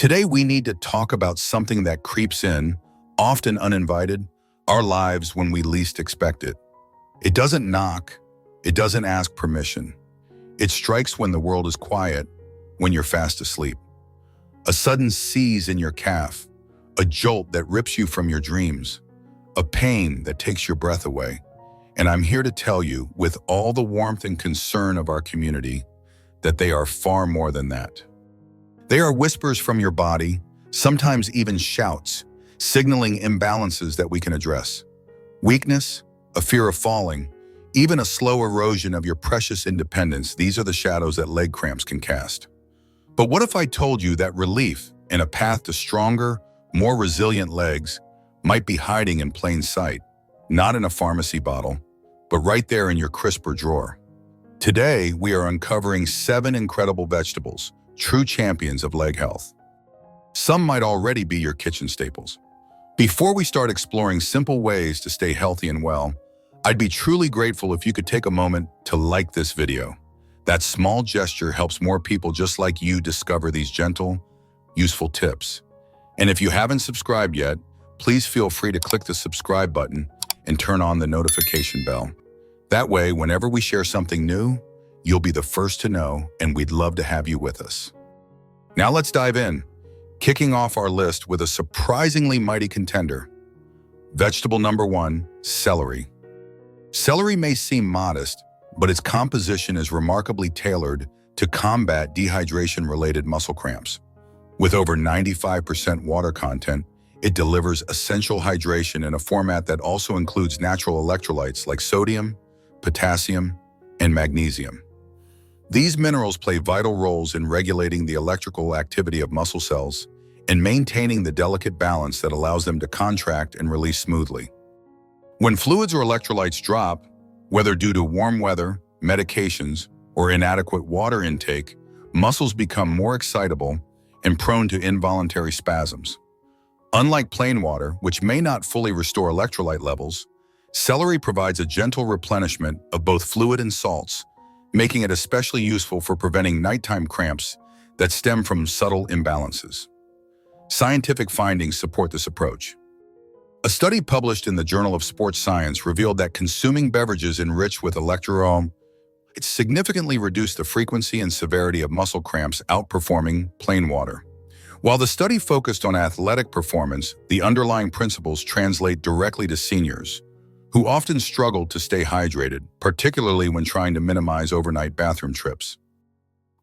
Today, we need to talk about something that creeps in, often uninvited, our lives when we least expect it. It doesn't knock, it doesn't ask permission. It strikes when the world is quiet, when you're fast asleep. A sudden seize in your calf, a jolt that rips you from your dreams, a pain that takes your breath away. And I'm here to tell you, with all the warmth and concern of our community, that they are far more than that. They are whispers from your body, sometimes even shouts, signaling imbalances that we can address. Weakness, a fear of falling, even a slow erosion of your precious independence, these are the shadows that leg cramps can cast. But what if I told you that relief and a path to stronger, more resilient legs might be hiding in plain sight, not in a pharmacy bottle, but right there in your crisper drawer? Today, we are uncovering 7 incredible vegetables, true champions of leg health. Some might already be your kitchen staples. Before we start exploring simple ways to stay healthy and well, I'd be truly grateful if you could take a moment to like this video. That small gesture helps more people just like you discover these gentle, useful tips. And if you haven't subscribed yet, please feel free to click the subscribe button and turn on the notification bell. That way, whenever we share something new, you'll be the first to know, and we'd love to have you with us. Now let's dive in, kicking off our list with a surprisingly mighty contender. Vegetable number 1, celery. Celery may seem modest, but its composition is remarkably tailored to combat dehydration-related muscle cramps. With over 95% water content, it delivers essential hydration in a format that also includes natural electrolytes like sodium, potassium, and magnesium. These minerals play vital roles in regulating the electrical activity of muscle cells and maintaining the delicate balance that allows them to contract and release smoothly. When fluids or electrolytes drop, whether due to warm weather, medications, or inadequate water intake, muscles become more excitable and prone to involuntary spasms. Unlike plain water, which may not fully restore electrolyte levels, celery provides a gentle replenishment of both fluid and salts, making it especially useful for preventing nighttime cramps that stem from subtle imbalances. Scientific findings support this approach. A study published in the Journal of Sports Science revealed that consuming beverages enriched with electrolytes significantly reduced the frequency and severity of muscle cramps, outperforming plain water. While the study focused on athletic performance, the underlying principles translate directly to seniors, who often struggle to stay hydrated, particularly when trying to minimize overnight bathroom trips.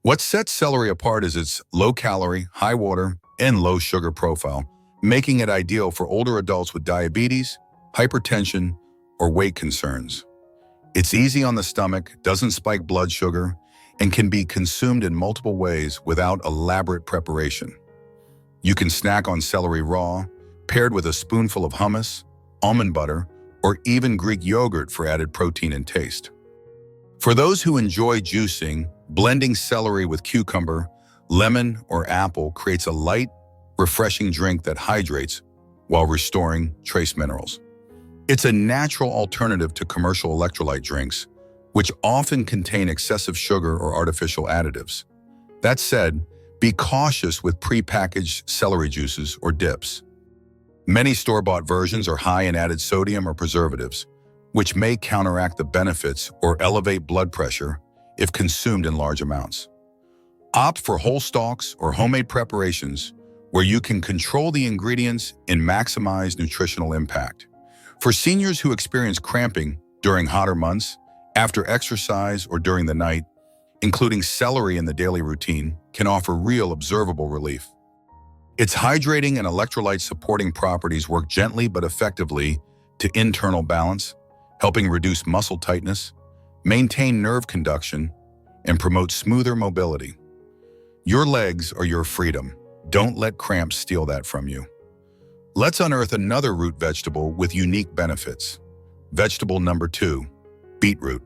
What sets celery apart is its low-calorie, high-water, and low-sugar profile, making it ideal for older adults with diabetes, hypertension, or weight concerns. It's easy on the stomach, doesn't spike blood sugar, and can be consumed in multiple ways without elaborate preparation. You can snack on celery raw, paired with a spoonful of hummus, almond butter, or even Greek yogurt for added protein and taste. For those who enjoy juicing, blending celery with cucumber, lemon, or apple creates a light, refreshing drink that hydrates while restoring trace minerals. It's a natural alternative to commercial electrolyte drinks, which often contain excessive sugar or artificial additives. That said, be cautious with prepackaged celery juices or dips. Many store-bought versions are high in added sodium or preservatives, which may counteract the benefits or elevate blood pressure if consumed in large amounts. Opt for whole stalks or homemade preparations where you can control the ingredients and maximize nutritional impact. For seniors who experience cramping during hotter months, after exercise, or during the night, including celery in the daily routine can offer real observable relief. Its hydrating and electrolyte-supporting properties work gently but effectively to internal balance, helping reduce muscle tightness, maintain nerve conduction, and promote smoother mobility. Your legs are your freedom. Don't let cramps steal that from you. Let's unearth another root vegetable with unique benefits. Vegetable number 2, beetroot.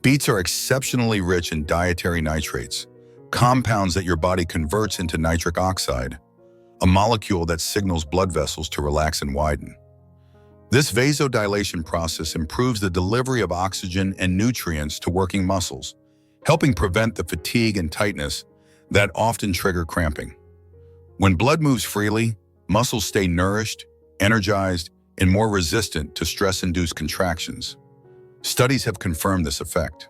Beets are exceptionally rich in dietary nitrates, compounds that your body converts into nitric oxide, a molecule that signals blood vessels to relax and widen. This vasodilation process improves the delivery of oxygen and nutrients to working muscles, helping prevent the fatigue and tightness that often trigger cramping. When blood moves freely, muscles stay nourished, energized, and more resistant to stress-induced contractions. Studies have confirmed this effect.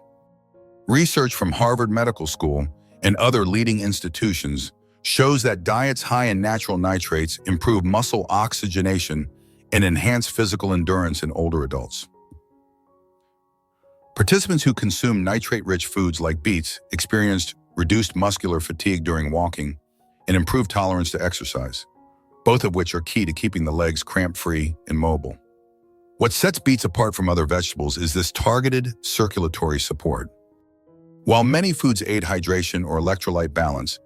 Research from Harvard Medical School and other leading institutions shows that diets high in natural nitrates improve muscle oxygenation and enhance physical endurance in older adults. Participants who consume nitrate-rich foods like beets experienced reduced muscular fatigue during walking and improved tolerance to exercise, both of which are key to keeping the legs cramp-free and mobile. What sets beets apart from other vegetables is this targeted circulatory support. While many foods aid hydration or electrolyte balance,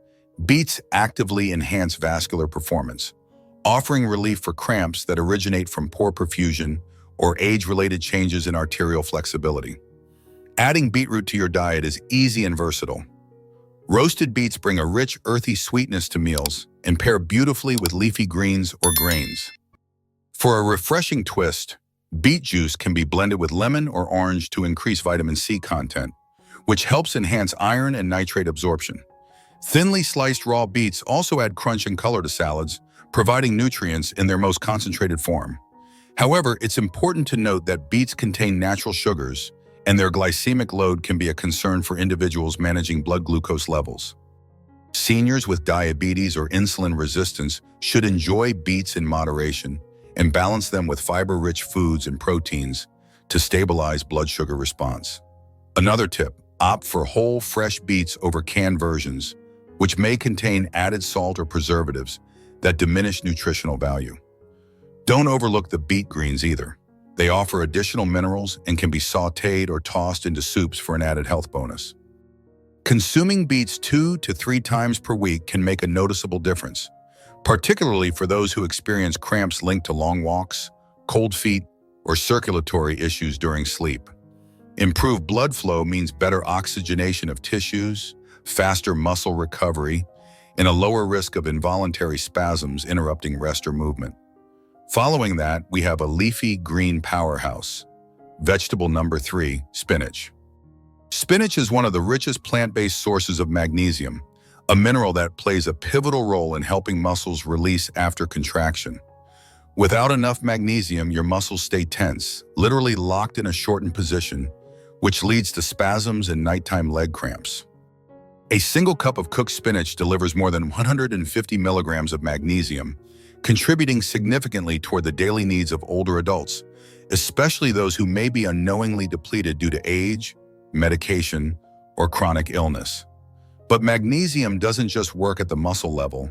beets actively enhance vascular performance, offering relief for cramps that originate from poor perfusion or age-related changes in arterial flexibility. Adding beetroot to your diet is easy and versatile. Roasted beets bring a rich, earthy sweetness to meals and pair beautifully with leafy greens or grains. For a refreshing twist, beet juice can be blended with lemon or orange to increase vitamin C content, which helps enhance iron and nitrate absorption. Thinly sliced raw beets also add crunch and color to salads, providing nutrients in their most concentrated form. However, it's important to note that beets contain natural sugars, and their glycemic load can be a concern for individuals managing blood glucose levels. Seniors with diabetes or insulin resistance should enjoy beets in moderation and balance them with fiber-rich foods and proteins to stabilize blood sugar response. Another tip, opt for whole, fresh beets over canned versions, which may contain added salt or preservatives that diminish nutritional value. Don't overlook the beet greens either. They offer additional minerals and can be sautéed or tossed into soups for an added health bonus. Consuming beets 2 to 3 times per week can make a noticeable difference, particularly for those who experience cramps linked to long walks, cold feet, or circulatory issues during sleep. Improved blood flow means better oxygenation of tissues, faster muscle recovery, and a lower risk of involuntary spasms interrupting rest or movement. Following that, we have a leafy green powerhouse. Vegetable number 3, spinach. Spinach is one of the richest plant-based sources of magnesium, a mineral that plays a pivotal role in helping muscles release after contraction. Without enough magnesium, your muscles stay tense, literally locked in a shortened position, which leads to spasms and nighttime leg cramps. A single cup of cooked spinach delivers more than 150 milligrams of magnesium, contributing significantly toward the daily needs of older adults, especially those who may be unknowingly depleted due to age, medication, or chronic illness. But magnesium doesn't just work at the muscle level,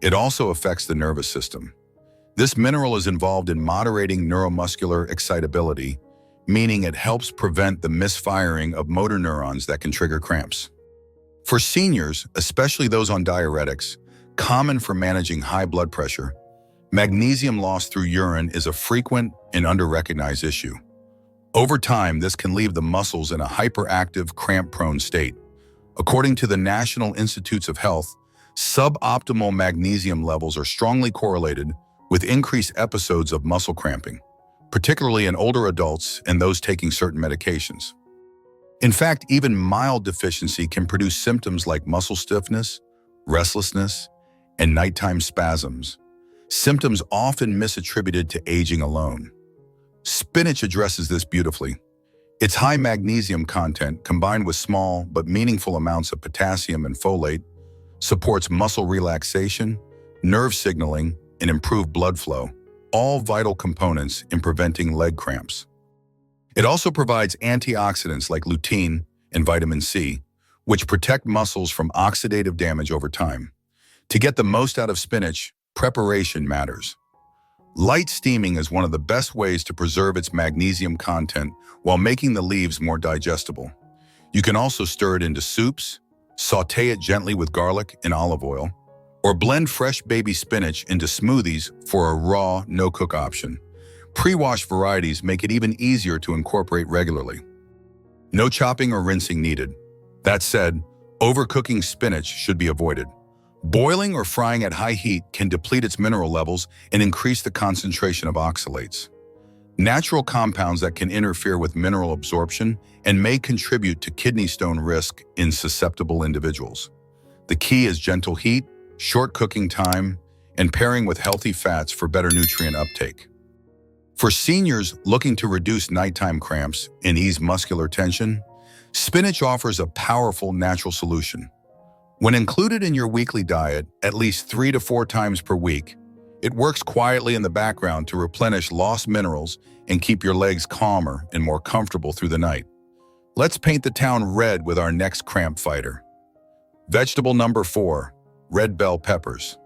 it also affects the nervous system. This mineral is involved in moderating neuromuscular excitability, meaning it helps prevent the misfiring of motor neurons that can trigger cramps. For seniors, especially those on diuretics, common for managing high blood pressure, magnesium loss through urine is a frequent and under-recognized issue. Over time, this can leave the muscles in a hyperactive, cramp-prone state. According to the National Institutes of Health, suboptimal magnesium levels are strongly correlated with increased episodes of muscle cramping, particularly in older adults and those taking certain medications. In fact, even mild deficiency can produce symptoms like muscle stiffness, restlessness, and nighttime spasms, symptoms often misattributed to aging alone. Spinach addresses this beautifully. Its high magnesium content, combined with small but meaningful amounts of potassium and folate, supports muscle relaxation, nerve signaling, and improved blood flow, all vital components in preventing leg cramps. It also provides antioxidants like lutein and vitamin C, which protect muscles from oxidative damage over time. To get the most out of spinach, preparation matters. Light steaming is one of the best ways to preserve its magnesium content while making the leaves more digestible. You can also stir it into soups, sauté it gently with garlic and olive oil, or blend fresh baby spinach into smoothies for a raw, no-cook option. Pre-washed varieties make it even easier to incorporate regularly. No chopping or rinsing needed. That said, overcooking spinach should be avoided. Boiling or frying at high heat can deplete its mineral levels and increase the concentration of oxalates, natural compounds that can interfere with mineral absorption and may contribute to kidney stone risk in susceptible individuals. The key is gentle heat, short cooking time, and pairing with healthy fats for better nutrient uptake. For seniors looking to reduce nighttime cramps and ease muscular tension, spinach offers a powerful natural solution. When included in your weekly diet at least 3 to 4 times per week, it works quietly in the background to replenish lost minerals and keep your legs calmer and more comfortable through the night. Let's paint the town red with our next cramp fighter. Vegetable number 4, red bell peppers.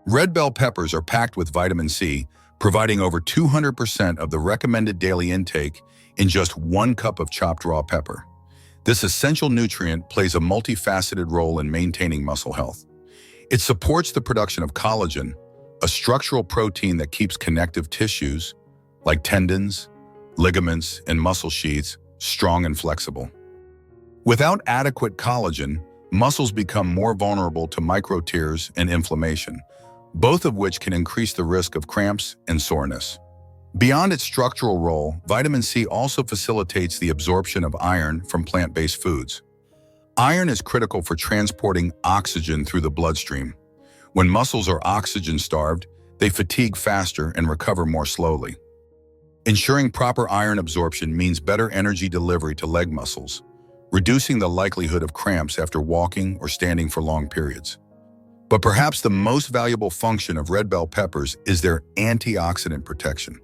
Red bell peppers are packed with vitamin C, providing over 200% of the recommended daily intake in just 1 cup of chopped raw pepper. This essential nutrient plays a multifaceted role in maintaining muscle health. It supports the production of collagen, a structural protein that keeps connective tissues, like tendons, ligaments, and muscle sheaths, strong and flexible. Without adequate collagen, muscles become more vulnerable to micro-tears and inflammation, both of which can increase the risk of cramps and soreness. Beyond its structural role, vitamin C also facilitates the absorption of iron from plant-based foods. Iron is critical for transporting oxygen through the bloodstream. When muscles are oxygen-starved, they fatigue faster and recover more slowly. Ensuring proper iron absorption means better energy delivery to leg muscles, reducing the likelihood of cramps after walking or standing for long periods. But perhaps the most valuable function of red bell peppers is their antioxidant protection.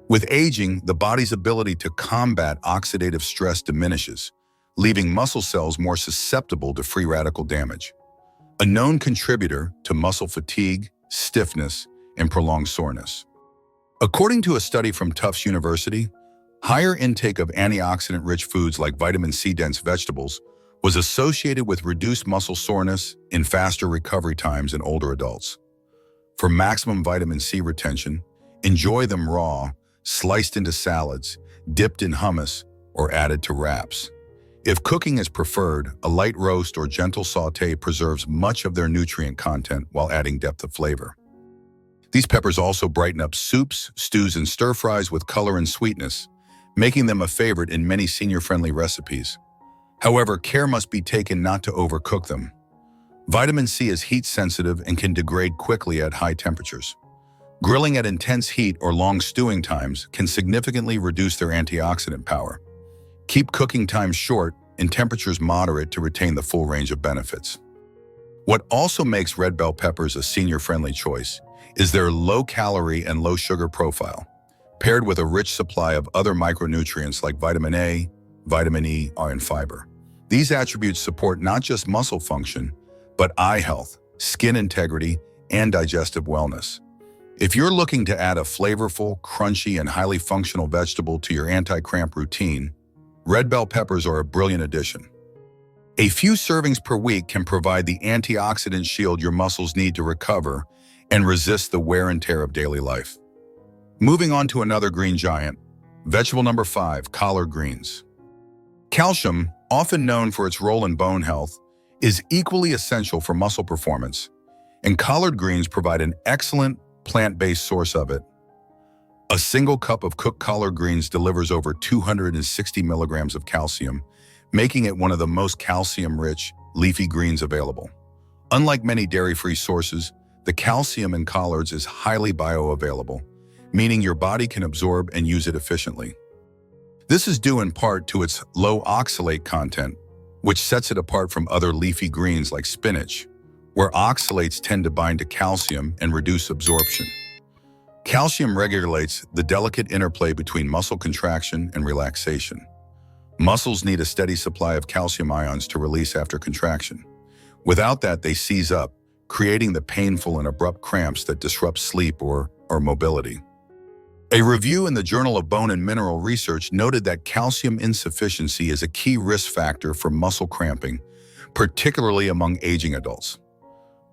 With aging, the body's ability to combat oxidative stress diminishes, leaving muscle cells more susceptible to free radical damage, a known contributor to muscle fatigue, stiffness, and prolonged soreness. According to a study from Tufts University, higher intake of antioxidant-rich foods like vitamin C-dense vegetables was associated with reduced muscle soreness and faster recovery times in older adults. For maximum vitamin C retention, enjoy them raw, sliced into salads, dipped in hummus, or added to wraps. If cooking is preferred, a light roast or gentle sauté preserves much of their nutrient content while adding depth of flavor. These peppers also brighten up soups, stews, and stir-fries with color and sweetness, making them a favorite in many senior-friendly recipes. However, care must be taken not to overcook them. Vitamin C is heat-sensitive and can degrade quickly at high temperatures. Grilling at intense heat or long stewing times can significantly reduce their antioxidant power. Keep cooking times short and temperatures moderate to retain the full range of benefits. What also makes red bell peppers a senior-friendly choice is their low-calorie and low-sugar profile, paired with a rich supply of other micronutrients like vitamin A, vitamin E, and fiber. These attributes support not just muscle function, but eye health, skin integrity, and digestive wellness. If you're looking to add a flavorful, crunchy, and highly functional vegetable to your anti-cramp routine, red bell peppers are a brilliant addition. A few servings per week can provide the antioxidant shield your muscles need to recover and resist the wear and tear of daily life. Moving on to another green giant, vegetable number 5, collard greens. Calcium, often known for its role in bone health, is equally essential for muscle performance, and collard greens provide an excellent plant-based source of it. A single cup of cooked collard greens delivers over 260 milligrams of calcium, making it one of the most calcium-rich leafy greens available. Unlike many dairy-free sources, the calcium in collards is highly bioavailable, meaning your body can absorb and use it efficiently. This is due in part to its low oxalate content, which sets it apart from other leafy greens like spinach, where oxalates tend to bind to calcium and reduce absorption. Calcium regulates the delicate interplay between muscle contraction and relaxation. Muscles need a steady supply of calcium ions to release after contraction. Without that, they seize up, creating the painful and abrupt cramps that disrupt sleep or mobility. A review in the Journal of Bone and Mineral Research noted that calcium insufficiency is a key risk factor for muscle cramping, particularly among aging adults.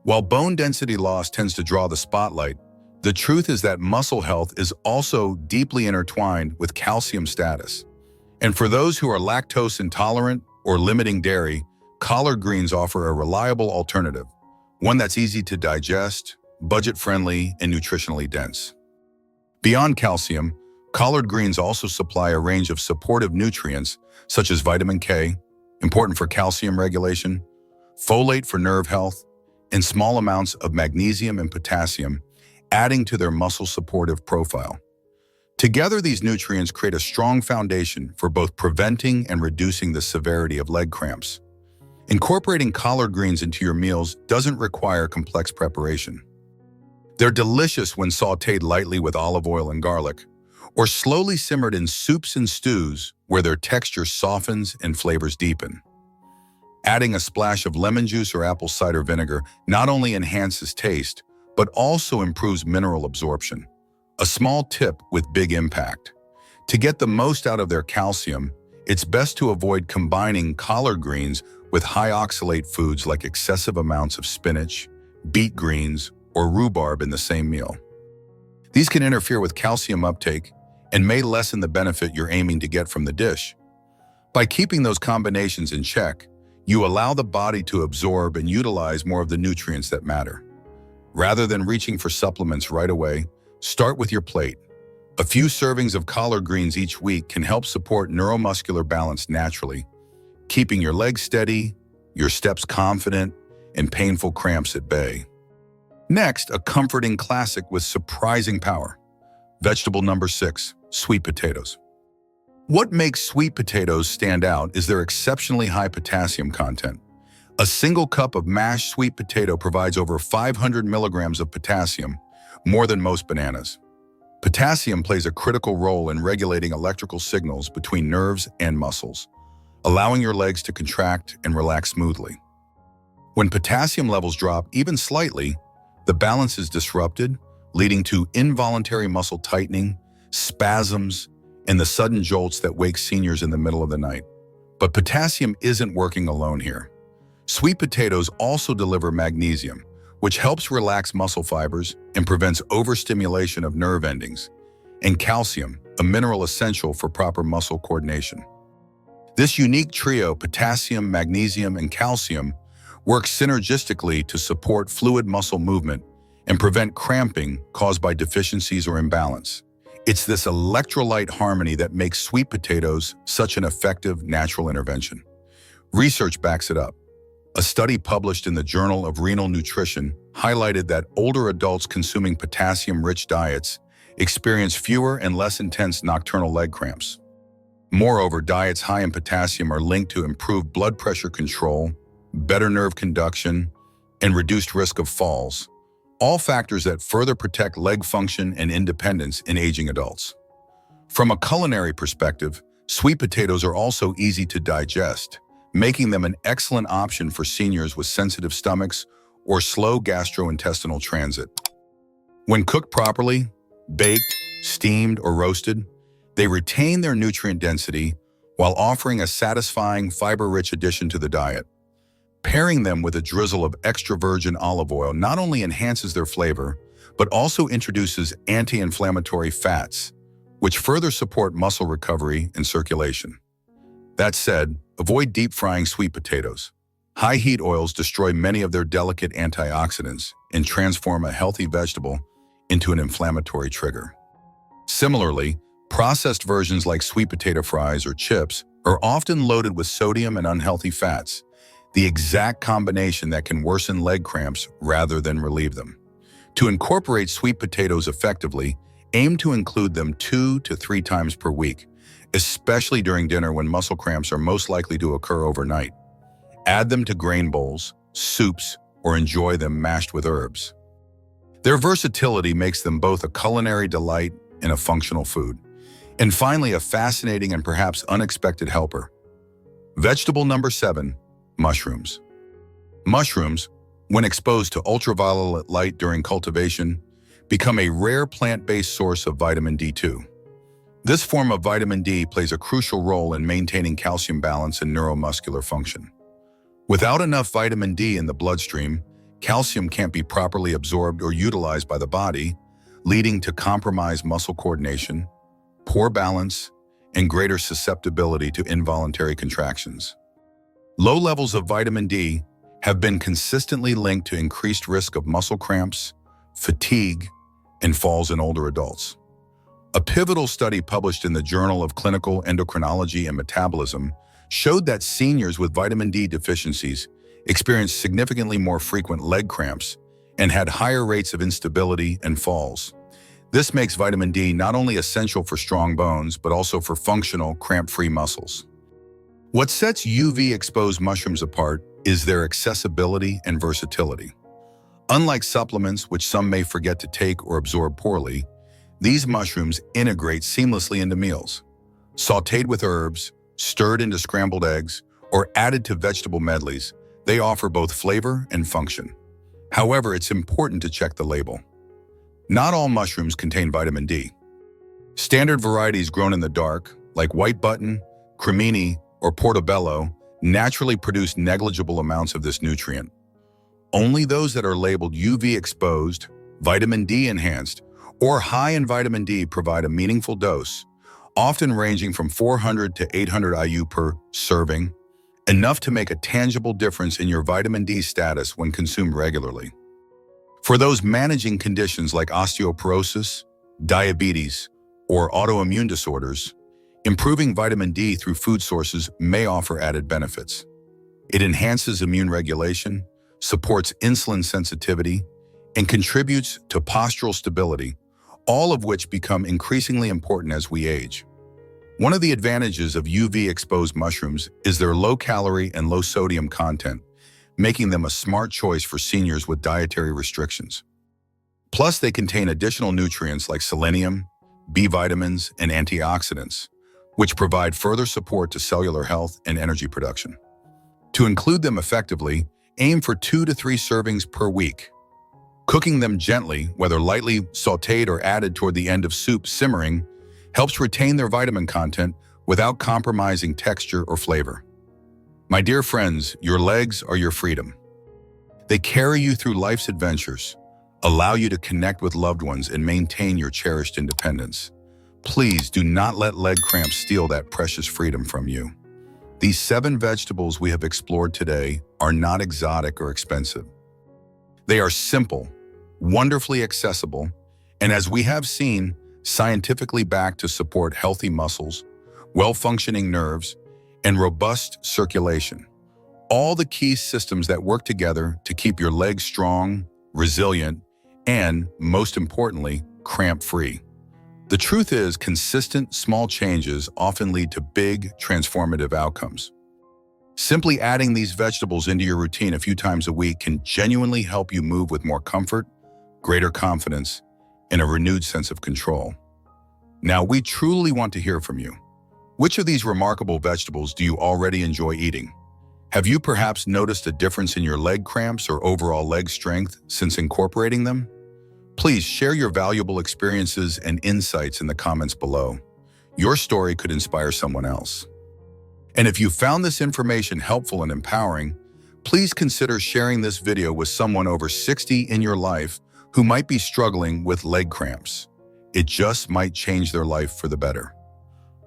While bone density loss tends to draw the spotlight, the truth is that muscle health is also deeply intertwined with calcium status. And for those who are lactose intolerant or limiting dairy, collard greens offer a reliable alternative, one that's easy to digest, budget-friendly, and nutritionally dense. Beyond calcium, collard greens also supply a range of supportive nutrients such as vitamin K, important for calcium regulation, folate for nerve health, and small amounts of magnesium and potassium, adding to their muscle supportive profile. Together, these nutrients create a strong foundation for both preventing and reducing the severity of leg cramps. Incorporating collard greens into your meals doesn't require complex preparation. They're delicious when sautéed lightly with olive oil and garlic, or slowly simmered in soups and stews where their texture softens and flavors deepen. Adding a splash of lemon juice or apple cider vinegar not only enhances taste, but also improves mineral absorption. A small tip with big impact. To get the most out of their calcium, it's best to avoid combining collard greens with high oxalate foods like excessive amounts of spinach, beet greens, or rhubarb in the same meal. These can interfere with calcium uptake and may lessen the benefit you're aiming to get from the dish. By keeping those combinations in check, you allow the body to absorb and utilize more of the nutrients that matter. Rather than reaching for supplements right away, start with your plate. A few servings of collard greens each week can help support neuromuscular balance naturally, keeping your legs steady, your steps confident, and painful cramps at bay. Next, a comforting classic with surprising power. Vegetable number 6, sweet potatoes. What makes sweet potatoes stand out is their exceptionally high potassium content. A single cup of mashed sweet potato provides over 500 milligrams of potassium, more than most bananas. Potassium plays a critical role in regulating electrical signals between nerves and muscles, allowing your legs to contract and relax smoothly. When potassium levels drop even slightly, the balance is disrupted, leading to involuntary muscle tightening, spasms, and the sudden jolts that wake seniors in the middle of the night. But potassium isn't working alone here. Sweet potatoes also deliver magnesium, which helps relax muscle fibers and prevents overstimulation of nerve endings, and calcium, a mineral essential for proper muscle coordination. This unique trio, potassium, magnesium, and calcium, works synergistically to support fluid muscle movement and prevent cramping caused by deficiencies or imbalance. It's this electrolyte harmony that makes sweet potatoes such an effective natural intervention. Research backs it up. A study published in the Journal of Renal Nutrition highlighted that older adults consuming potassium-rich diets experience fewer and less intense nocturnal leg cramps. Moreover, diets high in potassium are linked to improved blood pressure control, better nerve conduction, and reduced risk of falls, all factors that further protect leg function and independence in aging adults. From a culinary perspective, sweet potatoes are also easy to digest, making them an excellent option for seniors with sensitive stomachs or slow gastrointestinal transit. When cooked properly, baked, steamed, or roasted, they retain their nutrient density while offering a satisfying, fiber-rich addition to the diet. Pairing them with a drizzle of extra virgin olive oil not only enhances their flavor, but also introduces anti-inflammatory fats, which further support muscle recovery and circulation. That said, avoid deep frying sweet potatoes. High heat oils destroy many of their delicate antioxidants and transform a healthy vegetable into an inflammatory trigger. Similarly, processed versions like sweet potato fries or chips are often loaded with sodium and unhealthy fats, the exact combination that can worsen leg cramps rather than relieve them. To incorporate sweet potatoes effectively, aim to include them 2 to 3 times per week, especially during dinner when muscle cramps are most likely to occur overnight. Add them to grain bowls, soups, or enjoy them mashed with herbs. Their versatility makes them both a culinary delight and a functional food. And finally, a fascinating and perhaps unexpected helper. Vegetable number 7, mushrooms. Mushrooms, when exposed to ultraviolet light during cultivation, become a rare plant-based source of vitamin D2. This form of vitamin D plays a crucial role in maintaining calcium balance and neuromuscular function. Without enough vitamin D in the bloodstream, calcium can't be properly absorbed or utilized by the body, leading to compromised muscle coordination, poor balance, and greater susceptibility to involuntary contractions. Low levels of vitamin D have been consistently linked to increased risk of muscle cramps, fatigue, and falls in older adults. A pivotal study published in the Journal of Clinical Endocrinology and Metabolism showed that seniors with vitamin D deficiencies experienced significantly more frequent leg cramps, and had higher rates of instability and falls. This makes vitamin D not only essential for strong bones, but also for functional, cramp-free muscles. What sets UV-exposed mushrooms apart is their accessibility and versatility. Unlike supplements, which some may forget to take or absorb poorly, these mushrooms integrate seamlessly into meals. Sautéed with herbs, stirred into scrambled eggs, or added to vegetable medleys, they offer both flavor and function. However, it's important to check the label. Not all mushrooms contain vitamin D. Standard varieties grown in the dark, like white button, cremini, or portobello, naturally produce negligible amounts of this nutrient. Only those that are labeled UV exposed, vitamin D enhanced, or high in vitamin D provide a meaningful dose, often ranging from 400 to 800 IU per serving, enough to make a tangible difference in your vitamin D status when consumed regularly. For those managing conditions like osteoporosis, diabetes, or autoimmune disorders, improving vitamin D through food sources may offer added benefits. It enhances immune regulation, supports insulin sensitivity, and contributes to postural stability, all of which become increasingly important as we age. One of the advantages of UV-exposed mushrooms is their low-calorie and low-sodium content, making them a smart choice for seniors with dietary restrictions. Plus, they contain additional nutrients like selenium, B vitamins, and antioxidants, which provide further support to cellular health and energy production. To include them effectively, aim for 2 to 3 servings per week. Cooking them gently, whether lightly sautéed or added toward the end of soup simmering, helps retain their vitamin content without compromising texture or flavor. My dear friends, your legs are your freedom. They carry you through life's adventures, allow you to connect with loved ones, and maintain your cherished independence. Please do not let leg cramps steal that precious freedom from you. These 7 vegetables we have explored today are not exotic or expensive. They are simple, wonderfully accessible, and as we have seen, scientifically backed to support healthy muscles, well-functioning nerves, and robust circulation. All the key systems that work together to keep your legs strong, resilient, and, most importantly, cramp-free. The truth is, consistent, small changes often lead to big, transformative outcomes. Simply adding these vegetables into your routine a few times a week can genuinely help you move with more comfort, greater confidence, and a renewed sense of control. Now, we truly want to hear from you. Which of these remarkable vegetables do you already enjoy eating? Have you perhaps noticed a difference in your leg cramps or overall leg strength since incorporating them? Please share your valuable experiences and insights in the comments below. Your story could inspire someone else. And if you found this information helpful and empowering, please consider sharing this video with someone over 60 in your life who might be struggling with leg cramps. It just might change their life for the better.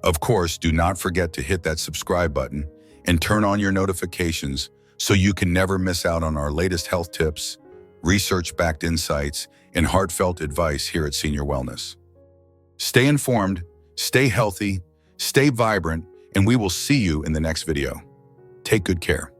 Of course, do not forget to hit that subscribe button and turn on your notifications so you can never miss out on our latest health tips, research-backed insights, and heartfelt advice here at Senior Wellness. Stay informed, stay healthy, stay vibrant, and we will see you in the next video. Take good care.